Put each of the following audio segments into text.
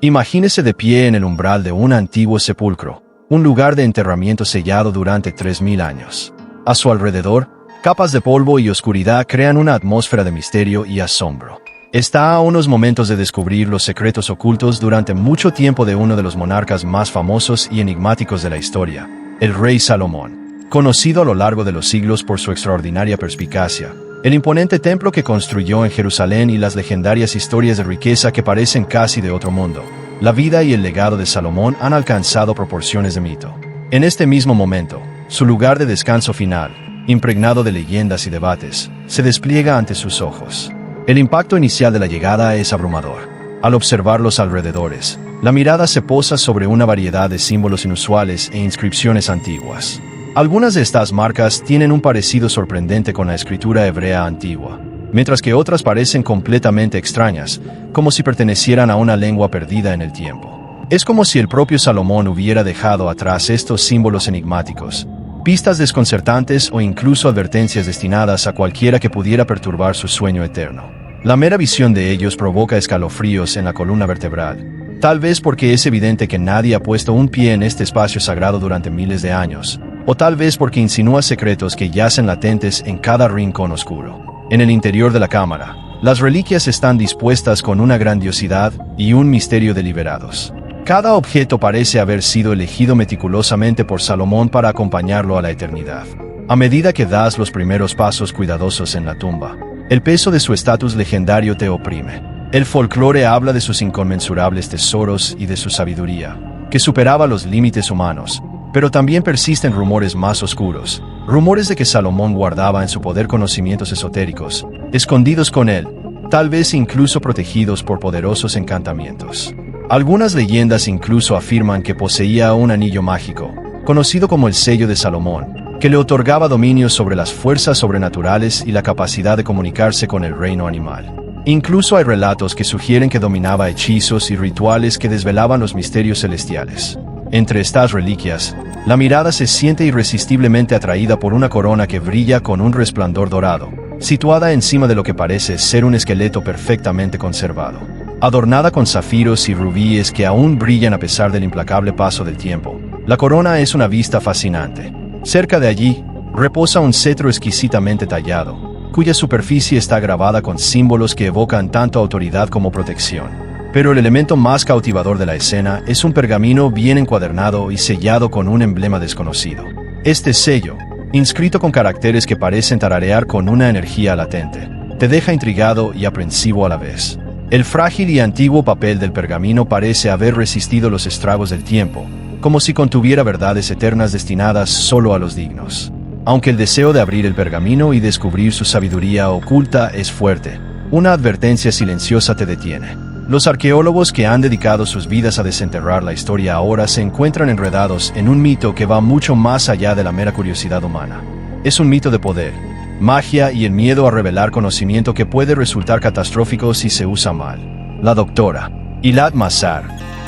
Imagínese de pie en el umbral de un antiguo sepulcro, un lugar de enterramiento sellado durante 3000 años. A su alrededor, capas de polvo y oscuridad crean una atmósfera de misterio y asombro. Está a unos momentos de descubrir los secretos ocultos durante mucho tiempo de uno de los monarcas más famosos y enigmáticos de la historia, el rey Salomón. Conocido a lo largo de los siglos por su extraordinaria perspicacia, el imponente templo que construyó en Jerusalén y las legendarias historias de riqueza que parecen casi de otro mundo, la vida y el legado de Salomón han alcanzado proporciones de mito. En este mismo momento, su lugar de descanso final, impregnado de leyendas y debates, se despliega ante sus ojos. El impacto inicial de la llegada es abrumador. Al observar los alrededores, la mirada se posa sobre una variedad de símbolos inusuales e inscripciones antiguas. Algunas de estas marcas tienen un parecido sorprendente con la escritura hebrea antigua, mientras que otras parecen completamente extrañas, como si pertenecieran a una lengua perdida en el tiempo. Es como si el propio Salomón hubiera dejado atrás estos símbolos enigmáticos, pistas desconcertantes o incluso advertencias destinadas a cualquiera que pudiera perturbar su sueño eterno. La mera visión de ellos provoca escalofríos en la columna vertebral, tal vez porque es evidente que nadie ha puesto un pie en este espacio sagrado durante miles de años, o tal vez porque insinúa secretos que yacen latentes en cada rincón oscuro. En el interior de la cámara, las reliquias están dispuestas con una grandiosidad y un misterio deliberados. Cada objeto parece haber sido elegido meticulosamente por Salomón para acompañarlo a la eternidad. A medida que das los primeros pasos cuidadosos en la tumba, el peso de su estatus legendario te oprime. El folclore habla de sus inconmensurables tesoros y de su sabiduría, que superaba los límites humanos. Pero también persisten rumores más oscuros, rumores de que Salomón guardaba en su poder conocimientos esotéricos, escondidos con él, tal vez incluso protegidos por poderosos encantamientos. Algunas leyendas incluso afirman que poseía un anillo mágico, conocido como el sello de Salomón, que le otorgaba dominio sobre las fuerzas sobrenaturales y la capacidad de comunicarse con el reino animal. Incluso hay relatos que sugieren que dominaba hechizos y rituales que desvelaban los misterios celestiales. Entre estas reliquias, la mirada se siente irresistiblemente atraída por una corona que brilla con un resplandor dorado, situada encima de lo que parece ser un esqueleto perfectamente conservado. Adornada con zafiros y rubíes que aún brillan a pesar del implacable paso del tiempo, la corona es una vista fascinante. Cerca de allí, reposa un cetro exquisitamente tallado, cuya superficie está grabada con símbolos que evocan tanto autoridad como protección. Pero el elemento más cautivador de la escena es un pergamino bien encuadernado y sellado con un emblema desconocido. Este sello, inscrito con caracteres que parecen tararear con una energía latente, te deja intrigado y aprensivo a la vez. El frágil y antiguo papel del pergamino parece haber resistido los estragos del tiempo, como si contuviera verdades eternas destinadas solo a los dignos. Aunque el deseo de abrir el pergamino y descubrir su sabiduría oculta es fuerte, una advertencia silenciosa te detiene. Los arqueólogos que han dedicado sus vidas a desenterrar la historia ahora se encuentran enredados en un mito que va mucho más allá de la mera curiosidad humana. Es un mito de poder, magia y el miedo a revelar conocimiento que puede resultar catastrófico si se usa mal. La doctora Gilad Mazar,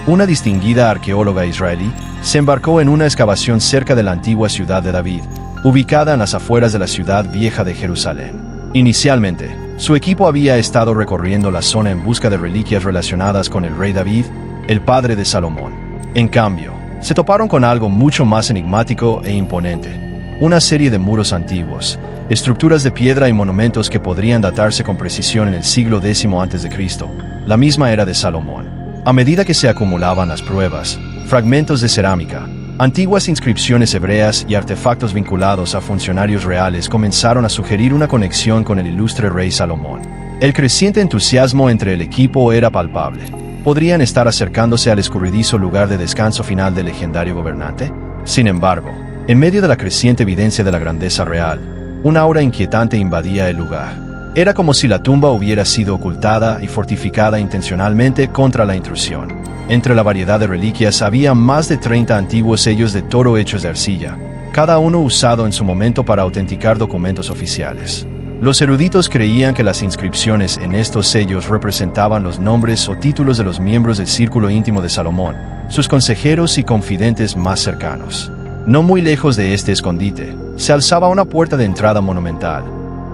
una distinguida arqueóloga israelí, se embarcó en una excavación cerca de la antigua ciudad de David, ubicada en las afueras de la ciudad vieja de Jerusalén. Inicialmente, su equipo había estado recorriendo la zona en busca de reliquias relacionadas con el rey David, el padre de Salomón. En cambio, se toparon con algo mucho más enigmático e imponente. Una serie de muros antiguos, estructuras de piedra y monumentos que podrían datarse con precisión en el siglo X a.C., la misma era de Salomón. A medida que se acumulaban las pruebas, fragmentos de cerámica, antiguas inscripciones hebreas y artefactos vinculados a funcionarios reales comenzaron a sugerir una conexión con el ilustre rey Salomón. El creciente entusiasmo entre el equipo era palpable. ¿Podrían estar acercándose al escurridizo lugar de descanso final del legendario gobernante? Sin embargo, en medio de la creciente evidencia de la grandeza real, una aura inquietante invadía el lugar. Era como si la tumba hubiera sido ocultada y fortificada intencionalmente contra la intrusión. Entre la variedad de reliquias había más de 30 antiguos sellos de toro hechos de arcilla, cada uno usado en su momento para autenticar documentos oficiales. Los eruditos creían que las inscripciones en estos sellos representaban los nombres o títulos de los miembros del círculo íntimo de Salomón, sus consejeros y confidentes más cercanos. No muy lejos de este escondite, se alzaba una puerta de entrada monumental,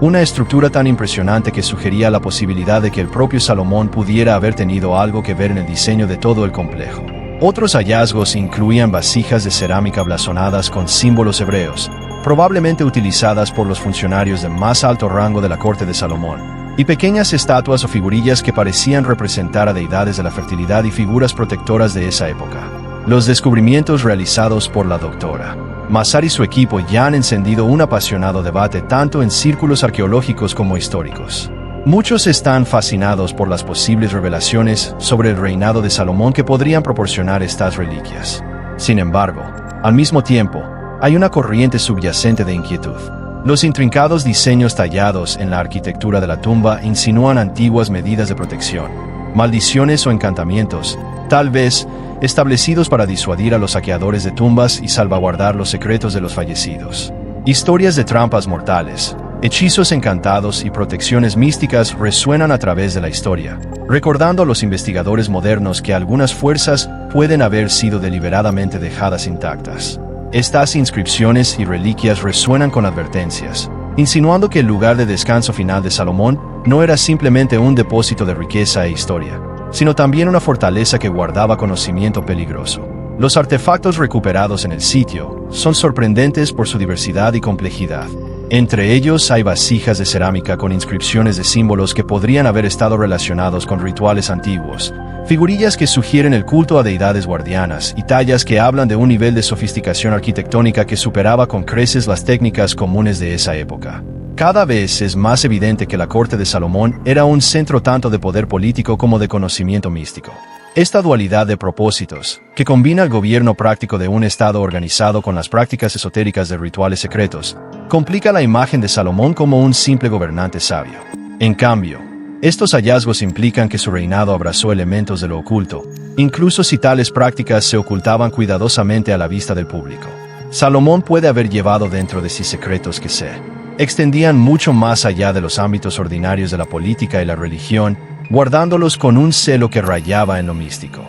una estructura tan impresionante que sugería la posibilidad de que el propio Salomón pudiera haber tenido algo que ver en el diseño de todo el complejo. Otros hallazgos incluían vasijas de cerámica blasonadas con símbolos hebreos, probablemente utilizadas por los funcionarios de más alto rango de la corte de Salomón, y pequeñas estatuas o figurillas que parecían representar a deidades de la fertilidad y figuras protectoras de esa época. Los descubrimientos realizados por la doctora Mazar y su equipo ya han encendido un apasionado debate tanto en círculos arqueológicos como históricos. Muchos están fascinados por las posibles revelaciones sobre el reinado de Salomón que podrían proporcionar estas reliquias. Sin embargo, al mismo tiempo, hay una corriente subyacente de inquietud. Los intrincados diseños tallados en la arquitectura de la tumba insinúan antiguas medidas de protección, maldiciones o encantamientos, tal vez establecidos para disuadir a los saqueadores de tumbas y salvaguardar los secretos de los fallecidos. Historias de trampas mortales, hechizos encantados y protecciones místicas resuenan a través de la historia, recordando a los investigadores modernos que algunas fuerzas pueden haber sido deliberadamente dejadas intactas. Estas inscripciones y reliquias resuenan con advertencias, insinuando que el lugar de descanso final de Salomón no era simplemente un depósito de riqueza e historia, sino también una fortaleza que guardaba conocimiento peligroso. Los artefactos recuperados en el sitio son sorprendentes por su diversidad y complejidad. Entre ellos hay vasijas de cerámica con inscripciones de símbolos que podrían haber estado relacionados con rituales antiguos, figurillas que sugieren el culto a deidades guardianas y tallas que hablan de un nivel de sofisticación arquitectónica que superaba con creces las técnicas comunes de esa época. Cada vez es más evidente que la corte de Salomón era un centro tanto de poder político como de conocimiento místico. Esta dualidad de propósitos, que combina el gobierno práctico de un estado organizado con las prácticas esotéricas de rituales secretos, complica la imagen de Salomón como un simple gobernante sabio. En cambio, estos hallazgos implican que su reinado abrazó elementos de lo oculto, incluso si tales prácticas se ocultaban cuidadosamente a la vista del público. Salomón puede haber llevado dentro de sí secretos que se extendían mucho más allá de los ámbitos ordinarios de la política y la religión, guardándolos con un celo que rayaba en lo místico.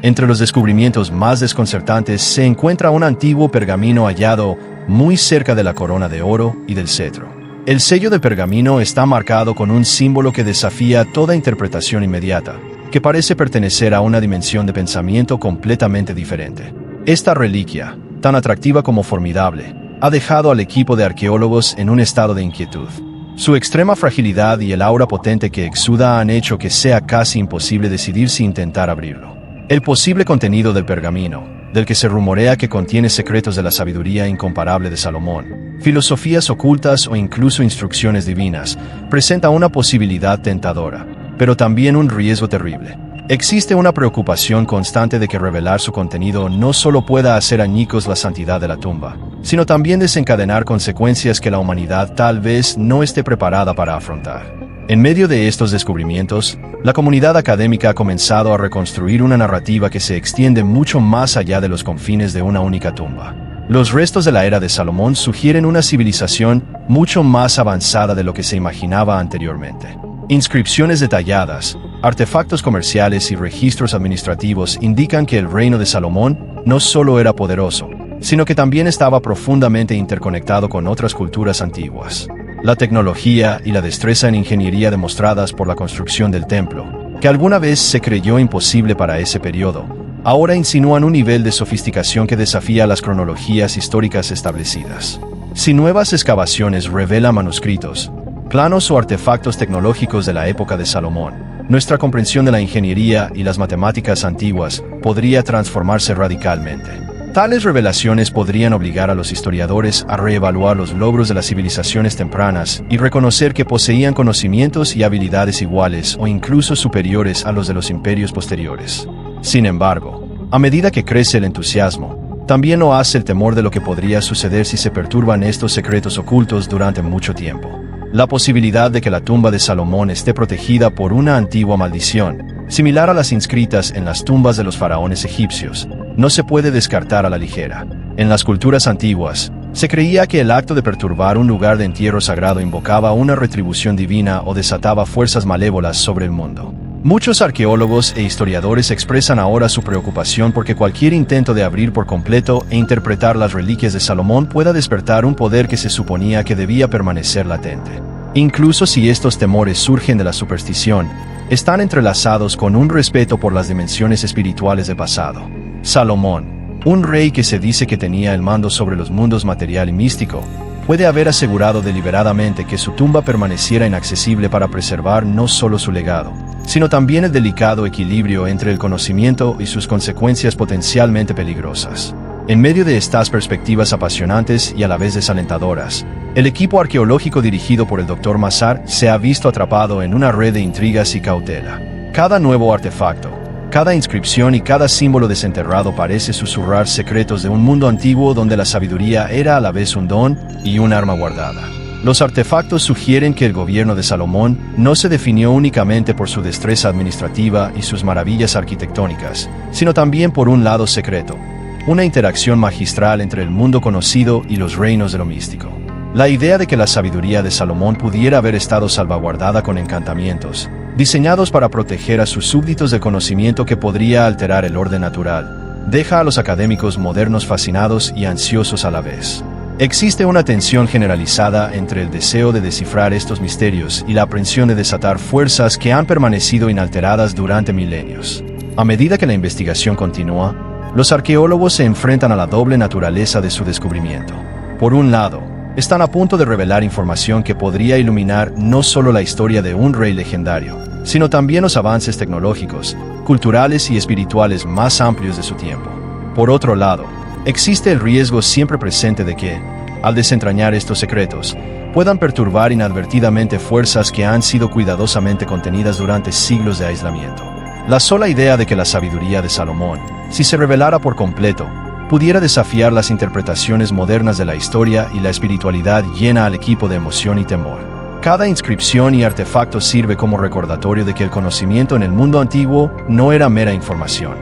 Entre los descubrimientos más desconcertantes se encuentra un antiguo pergamino hallado muy cerca de la corona de oro y del cetro. El sello de pergamino está marcado con un símbolo que desafía toda interpretación inmediata, que parece pertenecer a una dimensión de pensamiento completamente diferente. Esta reliquia, tan atractiva como formidable, ha dejado al equipo de arqueólogos en un estado de inquietud. Su extrema fragilidad y el aura potente que exuda han hecho que sea casi imposible decidir si intentar abrirlo. El posible contenido del pergamino, del que se rumorea que contiene secretos de la sabiduría incomparable de Salomón, filosofías ocultas o incluso instrucciones divinas, presenta una posibilidad tentadora, pero también un riesgo terrible. Existe una preocupación constante de que revelar su contenido no solo pueda hacer añicos la santidad de la tumba, sino también desencadenar consecuencias que la humanidad tal vez no esté preparada para afrontar. En medio de estos descubrimientos, la comunidad académica ha comenzado a reconstruir una narrativa que se extiende mucho más allá de los confines de una única tumba. Los restos de la era de Salomón sugieren una civilización mucho más avanzada de lo que se imaginaba anteriormente. Inscripciones detalladas, artefactos comerciales y registros administrativos indican que el reino de Salomón no solo era poderoso, sino que también estaba profundamente interconectado con otras culturas antiguas. La tecnología y la destreza en ingeniería demostradas por la construcción del templo, que alguna vez se creyó imposible para ese periodo, ahora insinúan un nivel de sofisticación que desafía las cronologías históricas establecidas. Si nuevas excavaciones revelan manuscritos, planos o artefactos tecnológicos de la época de Salomón, nuestra comprensión de la ingeniería y las matemáticas antiguas podría transformarse radicalmente. Tales revelaciones podrían obligar a los historiadores a reevaluar los logros de las civilizaciones tempranas y reconocer que poseían conocimientos y habilidades iguales o incluso superiores a los de los imperios posteriores. Sin embargo, a medida que crece el entusiasmo, también lo hace el temor de lo que podría suceder si se perturban estos secretos ocultos durante mucho tiempo. La posibilidad de que la tumba de Salomón esté protegida por una antigua maldición, similar a las inscritas en las tumbas de los faraones egipcios, no se puede descartar a la ligera. En las culturas antiguas, se creía que el acto de perturbar un lugar de entierro sagrado invocaba una retribución divina o desataba fuerzas malévolas sobre el mundo. Muchos arqueólogos e historiadores expresan ahora su preocupación porque cualquier intento de abrir por completo e interpretar las reliquias de Salomón pueda despertar un poder que se suponía que debía permanecer latente. Incluso si estos temores surgen de la superstición, están entrelazados con un respeto por las dimensiones espirituales del pasado. Salomón, un rey que se dice que tenía el mando sobre los mundos material y místico, puede haber asegurado deliberadamente que su tumba permaneciera inaccesible para preservar no solo su legado, sino también el delicado equilibrio entre el conocimiento y sus consecuencias potencialmente peligrosas. En medio de estas perspectivas apasionantes y a la vez desalentadoras, el equipo arqueológico dirigido por el Dr. Mazar se ha visto atrapado en una red de intrigas y cautela. Cada nuevo artefacto, cada inscripción y cada símbolo desenterrado parece susurrar secretos de un mundo antiguo donde la sabiduría era a la vez un don y un arma guardada. Los artefactos sugieren que el gobierno de Salomón no se definió únicamente por su destreza administrativa y sus maravillas arquitectónicas, sino también por un lado secreto, una interacción magistral entre el mundo conocido y los reinos de lo místico. La idea de que la sabiduría de Salomón pudiera haber estado salvaguardada con encantamientos, diseñados para proteger a sus súbditos de conocimiento que podría alterar el orden natural, deja a los académicos modernos fascinados y ansiosos a la vez. Existe una tensión generalizada entre el deseo de descifrar estos misterios y la aprensión de desatar fuerzas que han permanecido inalteradas durante milenios. A medida que la investigación continúa, los arqueólogos se enfrentan a la doble naturaleza de su descubrimiento. Por un lado, están a punto de revelar información que podría iluminar no solo la historia de un rey legendario, sino también los avances tecnológicos, culturales y espirituales más amplios de su tiempo. Por otro lado, existe el riesgo siempre presente de que, al desentrañar estos secretos, puedan perturbar inadvertidamente fuerzas que han sido cuidadosamente contenidas durante siglos de aislamiento. La sola idea de que la sabiduría de Salomón, si se revelara por completo, pudiera desafiar las interpretaciones modernas de la historia y la espiritualidad llena al equipo de emoción y temor. Cada inscripción y artefacto sirve como recordatorio de que el conocimiento en el mundo antiguo no era mera información.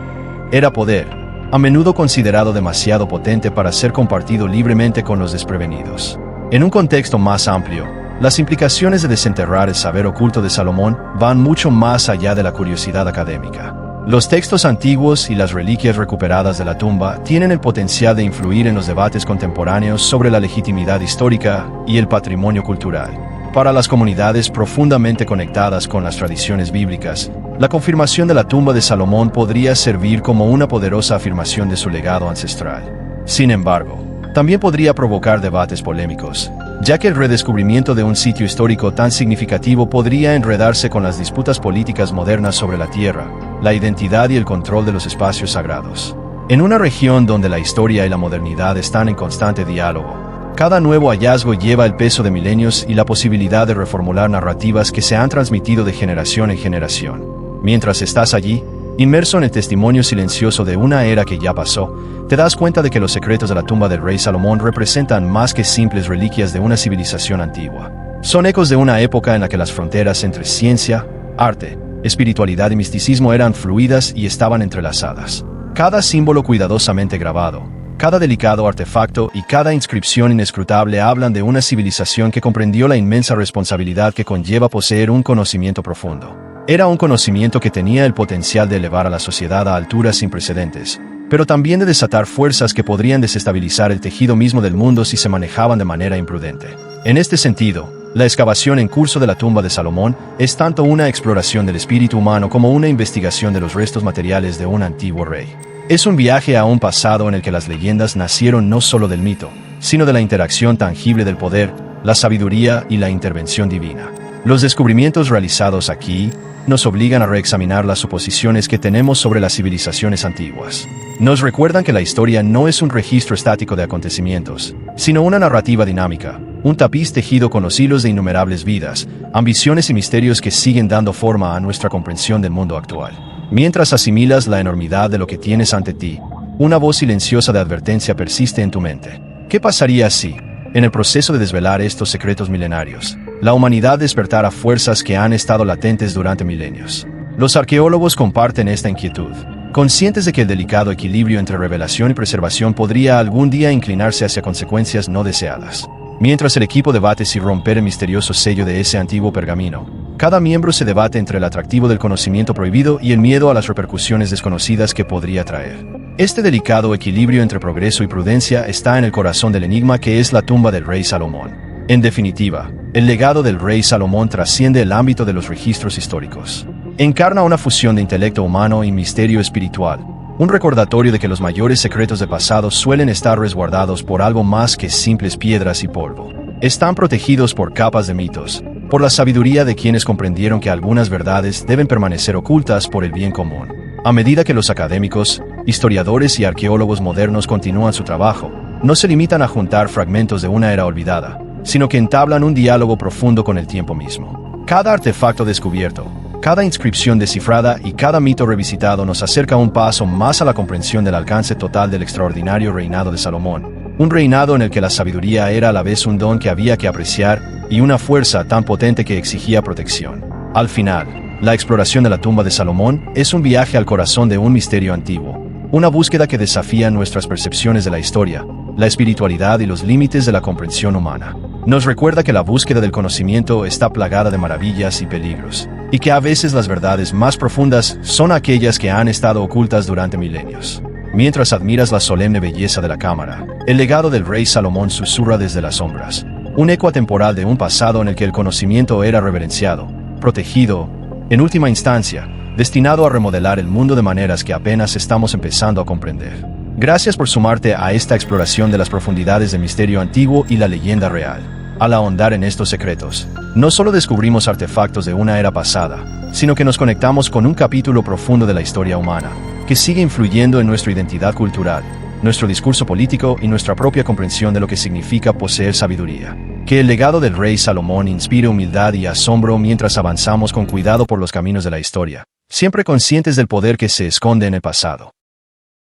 Era poder, a menudo considerado demasiado potente para ser compartido libremente con los desprevenidos. En un contexto más amplio, las implicaciones de desenterrar el saber oculto de Salomón van mucho más allá de la curiosidad académica. Los textos antiguos y las reliquias recuperadas de la tumba tienen el potencial de influir en los debates contemporáneos sobre la legitimidad histórica y el patrimonio cultural. Para las comunidades profundamente conectadas con las tradiciones bíblicas, la confirmación de la tumba de Salomón podría servir como una poderosa afirmación de su legado ancestral. Sin embargo, también podría provocar debates polémicos, ya que el redescubrimiento de un sitio histórico tan significativo podría enredarse con las disputas políticas modernas sobre la tierra, la identidad y el control de los espacios sagrados. En una región donde la historia y la modernidad están en constante diálogo, cada nuevo hallazgo lleva el peso de milenios y la posibilidad de reformular narrativas que se han transmitido de generación en generación. Mientras estás allí, inmerso en el testimonio silencioso de una era que ya pasó, te das cuenta de que los secretos de la tumba del rey Salomón representan más que simples reliquias de una civilización antigua. Son ecos de una época en la que las fronteras entre ciencia, arte, espiritualidad y misticismo eran fluidas y estaban entrelazadas. Cada símbolo cuidadosamente grabado, cada delicado artefacto y cada inscripción inescrutable hablan de una civilización que comprendió la inmensa responsabilidad que conlleva poseer un conocimiento profundo. Era un conocimiento que tenía el potencial de elevar a la sociedad a alturas sin precedentes, pero también de desatar fuerzas que podrían desestabilizar el tejido mismo del mundo si se manejaban de manera imprudente. En este sentido, la excavación en curso de la tumba de Salomón es tanto una exploración del espíritu humano como una investigación de los restos materiales de un antiguo rey. Es un viaje a un pasado en el que las leyendas nacieron no solo del mito, sino de la interacción tangible del poder, la sabiduría y la intervención divina. Los descubrimientos realizados aquí nos obligan a reexaminar las suposiciones que tenemos sobre las civilizaciones antiguas. Nos recuerdan que la historia no es un registro estático de acontecimientos, sino una narrativa dinámica, un tapiz tejido con los hilos de innumerables vidas, ambiciones y misterios que siguen dando forma a nuestra comprensión del mundo actual. Mientras asimilas la enormidad de lo que tienes ante ti, una voz silenciosa de advertencia persiste en tu mente. ¿Qué pasaría si, en el proceso de desvelar estos secretos milenarios, la humanidad despertara fuerzas que han estado latentes durante milenios? Los arqueólogos comparten esta inquietud, conscientes de que el delicado equilibrio entre revelación y preservación podría algún día inclinarse hacia consecuencias no deseadas. Mientras el equipo debate si romper el misterioso sello de ese antiguo pergamino, cada miembro se debate entre el atractivo del conocimiento prohibido y el miedo a las repercusiones desconocidas que podría traer. Este delicado equilibrio entre progreso y prudencia está en el corazón del enigma que es la tumba del rey Salomón. En definitiva, El legado del rey Salomón trasciende el ámbito de los registros históricos. Encarna una fusión de intelecto humano y misterio espiritual, un recordatorio de que los mayores secretos del pasado suelen estar resguardados por algo más que simples piedras y polvo. Están protegidos por capas de mitos, por la sabiduría de quienes comprendieron que algunas verdades deben permanecer ocultas por el bien común. A medida que los académicos, historiadores y arqueólogos modernos continúan su trabajo, no se limitan a juntar fragmentos de una era olvidada, sino que entablan un diálogo profundo con el tiempo mismo. Cada artefacto descubierto, cada inscripción descifrada y cada mito revisitado nos acerca un paso más a la comprensión del alcance total del extraordinario reinado de Salomón, un reinado en el que la sabiduría era a la vez un don que había que apreciar y una fuerza tan potente que exigía protección. Al final, la exploración de la tumba de Salomón es un viaje al corazón de un misterio antiguo, una búsqueda que desafía nuestras percepciones de la historia, la espiritualidad y los límites de la comprensión humana. Nos recuerda que la búsqueda del conocimiento está plagada de maravillas y peligros, y que a veces las verdades más profundas son aquellas que han estado ocultas durante milenios. Mientras admiras la solemne belleza de la cámara, el legado del rey Salomón susurra desde las sombras, un eco atemporal de un pasado en el que el conocimiento era reverenciado, protegido, en última instancia, destinado a remodelar el mundo de maneras que apenas estamos empezando a comprender. Gracias por sumarte a esta exploración de las profundidades del misterio antiguo y la leyenda real. Al ahondar en estos secretos, no solo descubrimos artefactos de una era pasada, sino que nos conectamos con un capítulo profundo de la historia humana, que sigue influyendo en nuestra identidad cultural, nuestro discurso político y nuestra propia comprensión de lo que significa poseer sabiduría. Que el legado del rey Salomón inspire humildad y asombro mientras avanzamos con cuidado por los caminos de la historia, siempre conscientes del poder que se esconde en el pasado.